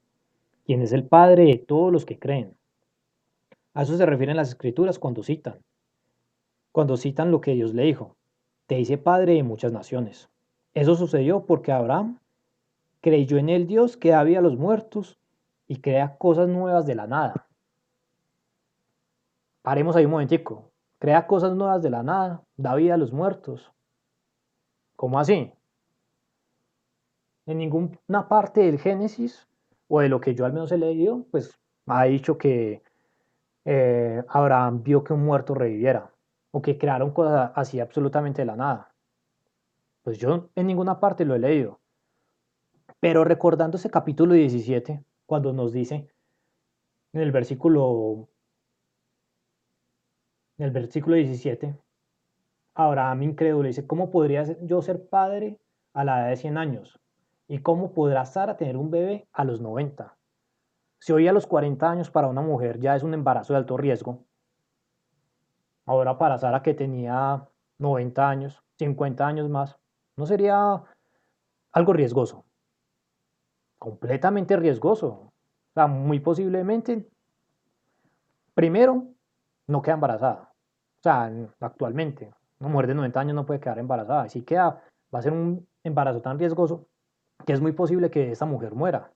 quien es el padre de todos los que creen. A eso se refieren las escrituras cuando citan lo que Dios le dijo, te hice padre de muchas naciones. Eso sucedió porque Abraham creyó en el Dios que da vida a los muertos y crea cosas nuevas de la nada. Paremos ahí un momentico. Crea cosas nuevas de la nada, da vida a los muertos. ¿Cómo así? En ninguna parte del Génesis, o de lo que yo al menos he leído, pues ha dicho que Abraham vio que un muerto reviviera, o que crearon cosas así absolutamente de la nada. Pues yo en ninguna parte lo he leído. Pero recordando ese capítulo 17, cuando nos dice en el versículo 17, Abraham incrédulo dice, ¿cómo podría yo ser padre a la edad de 100 años? ¿Y cómo podrá Sara tener un bebé a los 90? Si hoy a los 40 años para una mujer ya es un embarazo de alto riesgo, ahora para Sara que tenía 90 años, 50 años más, ¿no sería algo riesgoso? Completamente riesgoso. O sea, muy posiblemente, primero, no queda embarazada. O sea, actualmente, una mujer de 90 años no puede quedar embarazada. Si queda, va a ser un embarazo tan riesgoso que es muy posible que esta mujer muera.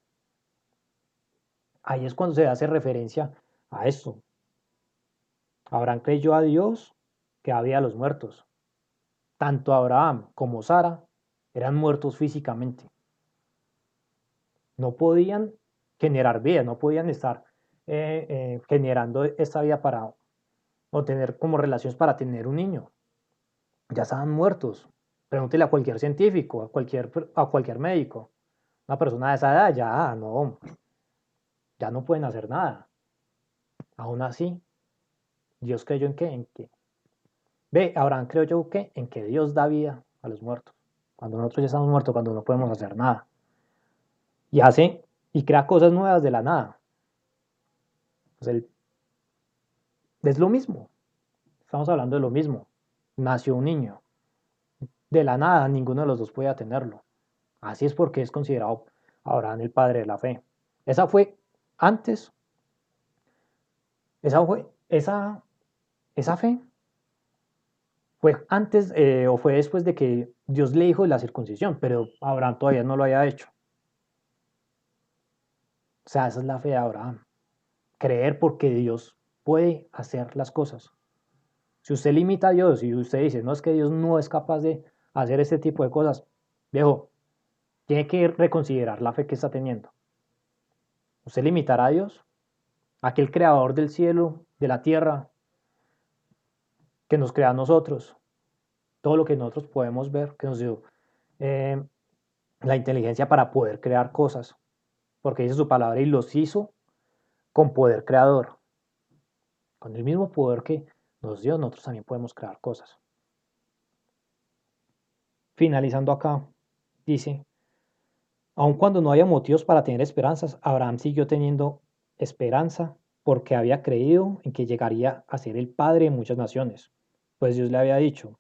Ahí es cuando se hace referencia a esto. Abraham creyó a Dios que había a los muertos. Tanto Abraham como Sara eran muertos físicamente. No podían generar vida, no podían estar generando esta vida para, o tener como relaciones para tener un niño. Ya estaban muertos. Pregúntele a cualquier científico, a cualquier médico. Una persona de esa edad ya no pueden hacer nada. Aún así, Dios creyó en que Abraham creyó yo en que Dios da vida a los muertos. Cuando nosotros ya estamos muertos, cuando no podemos hacer nada. Y hace y crea cosas nuevas de la nada. Pues es lo mismo. Estamos hablando de lo mismo. Nació un niño. De la nada, ninguno de los dos podía tenerlo. Así es porque es considerado Abraham el padre de la fe. Esa fue antes, esa fe fue antes o fue después de que Dios le dijo de la circuncisión, pero Abraham todavía no lo había hecho. O sea, esa es la fe de Abraham. Creer porque Dios puede hacer las cosas. Si usted limita a Dios y usted dice, no, es que Dios no es capaz de hacer este tipo de cosas, viejo, tiene que reconsiderar la fe que está teniendo. Usted limitará a Dios, aquel creador del cielo, de la tierra, que nos crea a nosotros, todo lo que nosotros podemos ver, que nos dio la inteligencia para poder crear cosas, porque dice su palabra y los hizo con poder creador. Con el mismo poder que nos dio, nosotros también podemos crear cosas. Finalizando acá, dice, aun cuando no haya motivos para tener esperanzas, Abraham siguió teniendo esperanza porque había creído en que llegaría a ser el padre de muchas naciones, pues Dios le había dicho,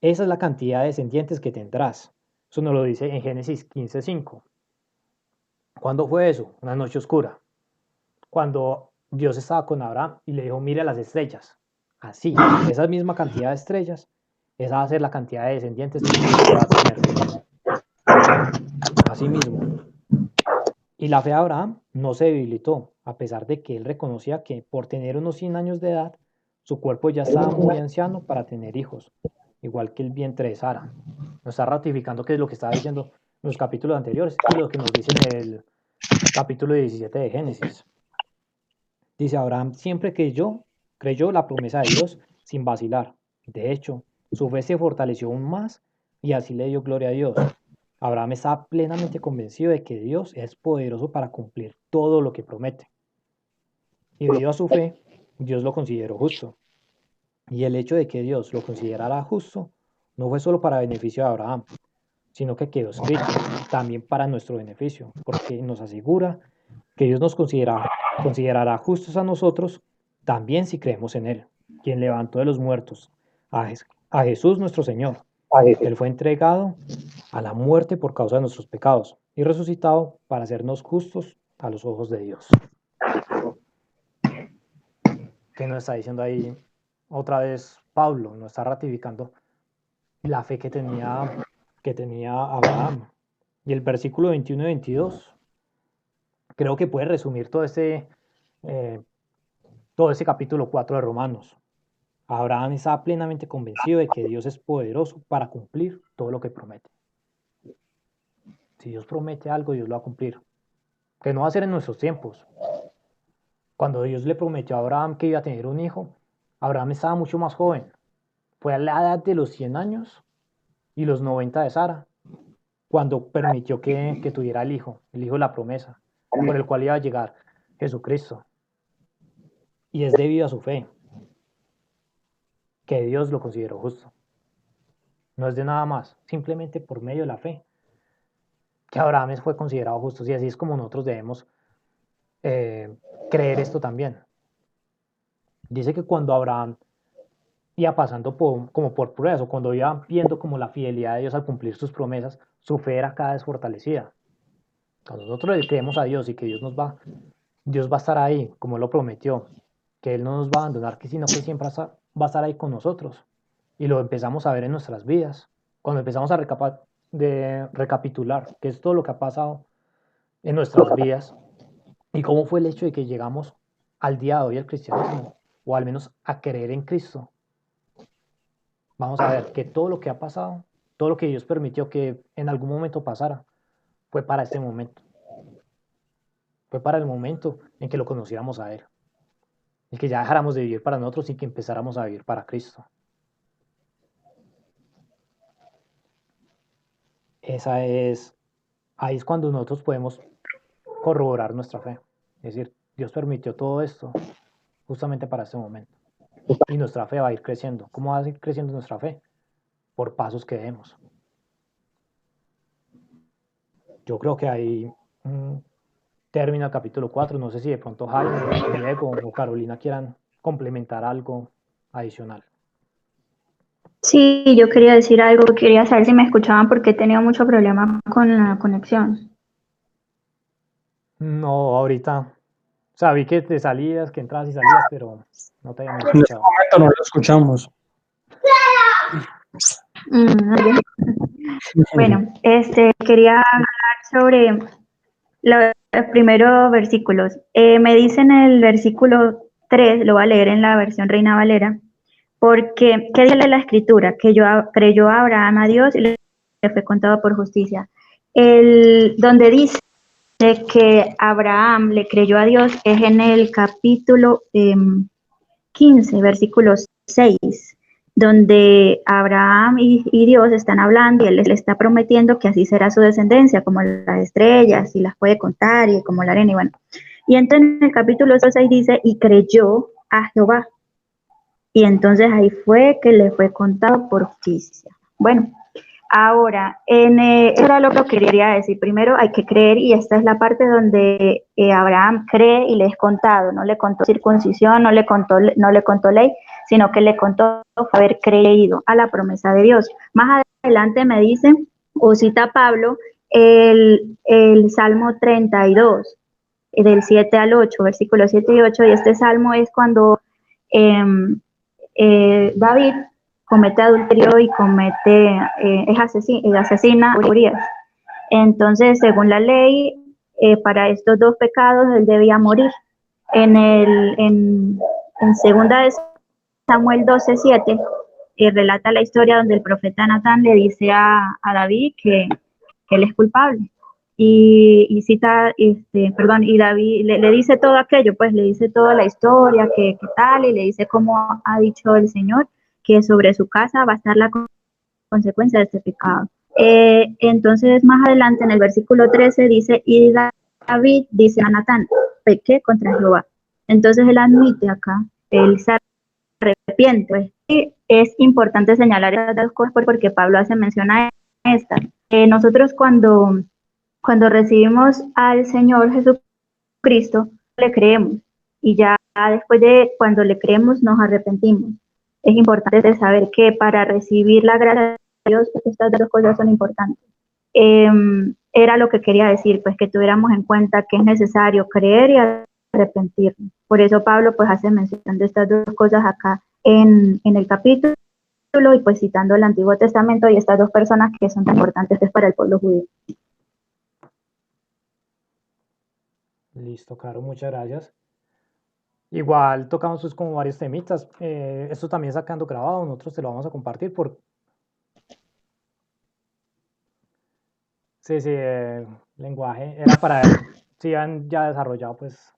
esa es la cantidad de descendientes que tendrás. Eso nos lo dice en Génesis 15:5. ¿Cuándo fue eso? Una noche oscura. Cuando Dios estaba con Abraham y le dijo, mire las estrellas. Así, esa misma cantidad de estrellas, esa va a ser la cantidad de descendientes que va a tener. Así mismo. Y la fe de Abraham no se debilitó, a pesar de que él reconocía que por tener unos 100 años de edad, su cuerpo ya estaba muy anciano para tener hijos, igual que el vientre de Sara. Nos está ratificando que es lo que estaba diciendo en los capítulos anteriores y lo que nos dice en el capítulo 17 de Génesis. Dice, Abraham siempre creyó la promesa de Dios sin vacilar. De hecho, su fe se fortaleció aún más y así le dio gloria a Dios. Abraham estaba plenamente convencido de que Dios es poderoso para cumplir todo lo que promete. Y debido a su fe, Dios lo consideró justo. Y el hecho de que Dios lo considerara justo no fue solo para beneficio de Abraham, sino que quedó escrito también para nuestro beneficio, porque nos asegura que Dios nos considerará justos a nosotros también si creemos en Él, quien levantó de los muertos a Jesús nuestro Señor. Él fue entregado a la muerte por causa de nuestros pecados y resucitado para hacernos justos a los ojos de Dios. ¿Qué nos está diciendo ahí otra vez Pablo? Nos está ratificando la fe que tenía Abraham. Y el versículo 21 y 22 creo que puede resumir todo ese capítulo 4 de Romanos. Abraham estaba plenamente convencido de que Dios es poderoso para cumplir todo lo que promete. Si Dios promete algo, Dios lo va a cumplir. Que no va a ser en nuestros tiempos. Cuando Dios le prometió a Abraham que iba a tener un hijo, Abraham estaba mucho más joven. Fue a la edad de los 100 años y los 90 de Sara, cuando permitió que tuviera el hijo de la promesa, por el cual iba a llegar Jesucristo. Y es debido a su fe que Dios lo consideró justo. No es de nada más, simplemente por medio de la fe, que Abraham fue considerado justo. Y así es como nosotros debemos creer esto también. Dice que cuando Abraham iba pasando como por pruebas, o cuando iba viendo como la fidelidad de Dios al cumplir sus promesas, su fe era cada vez fortalecida. Cuando nosotros le creemos a Dios y que Dios va a estar ahí, como Él lo prometió, que Él no nos va a abandonar, sino que siempre va a estar ahí con nosotros. Y lo empezamos a ver en nuestras vidas. Cuando empezamos a recapitular qué es todo lo que ha pasado en nuestras vidas y cómo fue el hecho de que llegamos al día de hoy al cristianismo, o al menos a creer en Cristo, vamos a ver que todo lo que ha pasado, todo lo que Dios permitió que en algún momento pasara, fue para este momento. Fue para el momento en que lo conociéramos a Él. El que ya dejáramos de vivir para nosotros y que empezáramos a vivir para Cristo. Ahí es cuando nosotros podemos corroborar nuestra fe. Es decir, Dios permitió todo esto justamente para este momento. Y nuestra fe va a ir creciendo. ¿Cómo va a ir creciendo nuestra fe? Por pasos que demos. Yo creo que ahí termina el capítulo 4. No sé si de pronto Jaime, Diego o Carolina quieran complementar algo adicional. Sí, yo quería decir algo, quería saber si me escuchaban porque he tenido mucho problema con la conexión. No, ahorita. O sea, vi que te salías, que entrabas y salías, pero no te habíamos En este escuchado. momento no lo escuchamos. Bueno, quería hablar sobre los primeros versículos. Me dice en el versículo 3, lo voy a leer en la versión Reina Valera, porque, ¿qué dice la escritura? Que creyó Abraham a Dios y le fue contado por justicia. Donde dice que Abraham le creyó a Dios es en el capítulo 15, versículo 6, donde Abraham y Dios están hablando y él le está prometiendo que así será su descendencia, como las estrellas, y las puede contar, y como la arena, y bueno. Y entonces en el capítulo 6 dice, y creyó a Jehová. Y entonces ahí fue que le fue contado por justicia. Bueno, ahora, eso era lo que quería decir. Primero hay que creer, y esta es la parte donde Abraham cree y le es contado. No le contó circuncisión, no le contó ley, sino que le contó haber creído a la promesa de Dios. Más adelante me dice, o cita Pablo, el Salmo 32, del 7 al 8, versículos 7 y 8, y este salmo es cuando David comete adulterio y asesina a Urias. Entonces, según la ley, para estos dos pecados él debía morir. En segunda de Samuel 12:7 relata la historia donde el profeta Natán le dice a David que él es culpable. Y cita, y David le dice todo aquello, pues le dice toda la historia, que tal, y le dice cómo ha dicho el Señor, que sobre su casa va a estar la consecuencia de este pecado. Entonces, más adelante en el versículo 13 dice, y David dice a Natán, pequé contra Jehová. Entonces él admite acá, él se arrepiente. Pues, y es importante señalar estas dos cosas porque Pablo hace mención a estas. Nosotros cuando recibimos al Señor Jesucristo, le creemos, y ya después de cuando le creemos nos arrepentimos. Es importante saber que para recibir la gracia de Dios, estas dos cosas son importantes. Era lo que quería decir, pues que tuviéramos en cuenta que es necesario creer y arrepentirnos. Por eso Pablo pues hace mención de estas dos cosas acá en el capítulo, y pues citando el Antiguo Testamento y estas dos personas que son tan importantes para el pueblo judío. Listo, Caro, muchas gracias. Igual tocamos pues como varios temitas. Esto también está quedando grabado, nosotros te lo vamos a compartir por... Sí, lenguaje. Era para si han ya desarrollado pues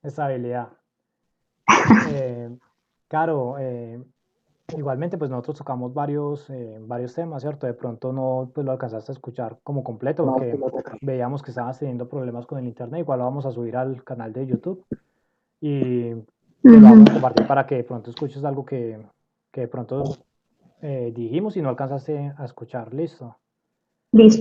esta habilidad. Caro, igualmente pues nosotros tocamos varios temas, ¿cierto? De pronto no pues lo alcanzaste a escuchar como completo porque veíamos que estabas teniendo problemas con el internet. Igual lo vamos a subir al canal de YouTube y te lo vamos a compartir para que de pronto escuches algo que de pronto dijimos y no alcanzaste a escuchar. Listo. Listo.